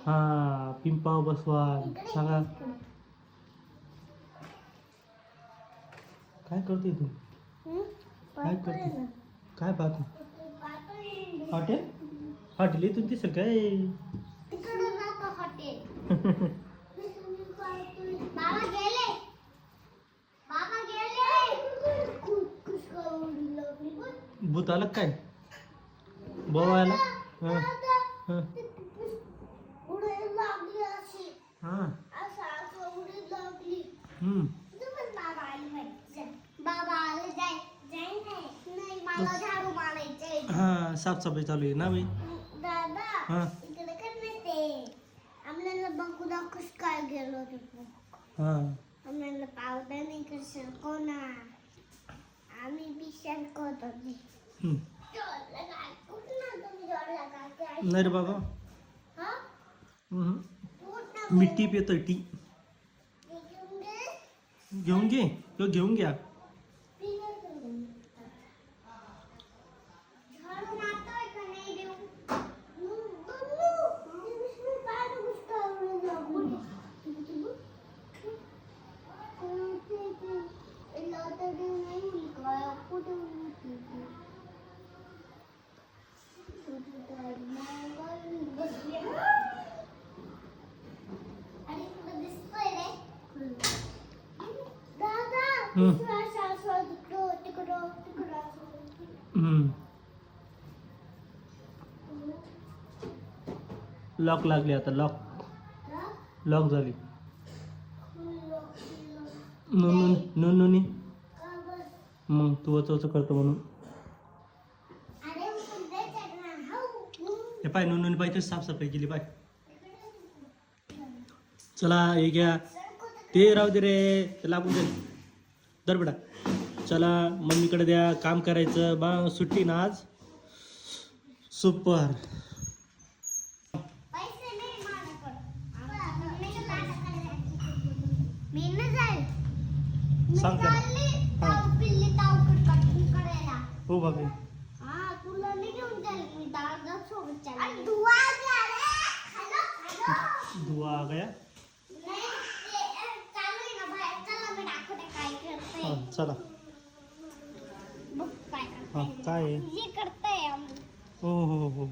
हा पिंपाव बसवा सांगा. काय करते तू? काय करते? काय पाहते? हॉटेल? हॉटेल इथून दिसेल काय? भूत आलं काय? बाबा आला? हां हां हां हां साफसफाई चालू आहे ना बाई. हां आपल्याला बघू दाखवूस काय गेलो हां आपल्याला पावडर नाही कसं कोणा आम्ही बिशाल करतो नाही रे बाबा. मी टी पितोय टी. घेऊन घे तो घेऊन घ्या. लॉक लागली आता. लॉक झाली. नोंदणी मग तू वच करतो म्हणून हे पाय नोंदणी पाहिजे साफसफाई केली पाय. चला हे घ्या ते राहू दे रे ते लागून जाईल दर बेटा. चला मम्मीकडे द्या काम करायचं बा सुट्टी ना आज. सुपर. सांग का हो बाबी. दुआ आ गया. चला हाँ काय आहे? हो हो हो हो.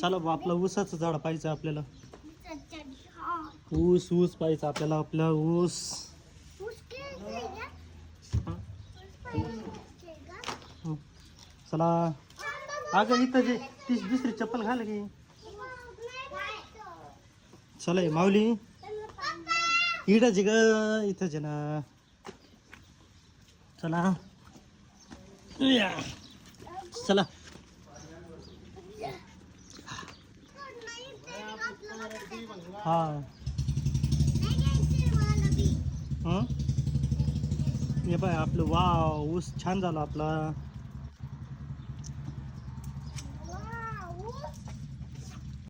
चला आपला ऊसाचं झाड पाहिजे आपल्याला. ऊस पाहिजे आपल्याला. आपला ऊस चला. अगं इथं जे तीच दुसरी चप्पल घाल की. चला माऊली इडच ग इथंच ना. चला चला. हा हे बाय आपलं वाव ऊस छान झाला आपला.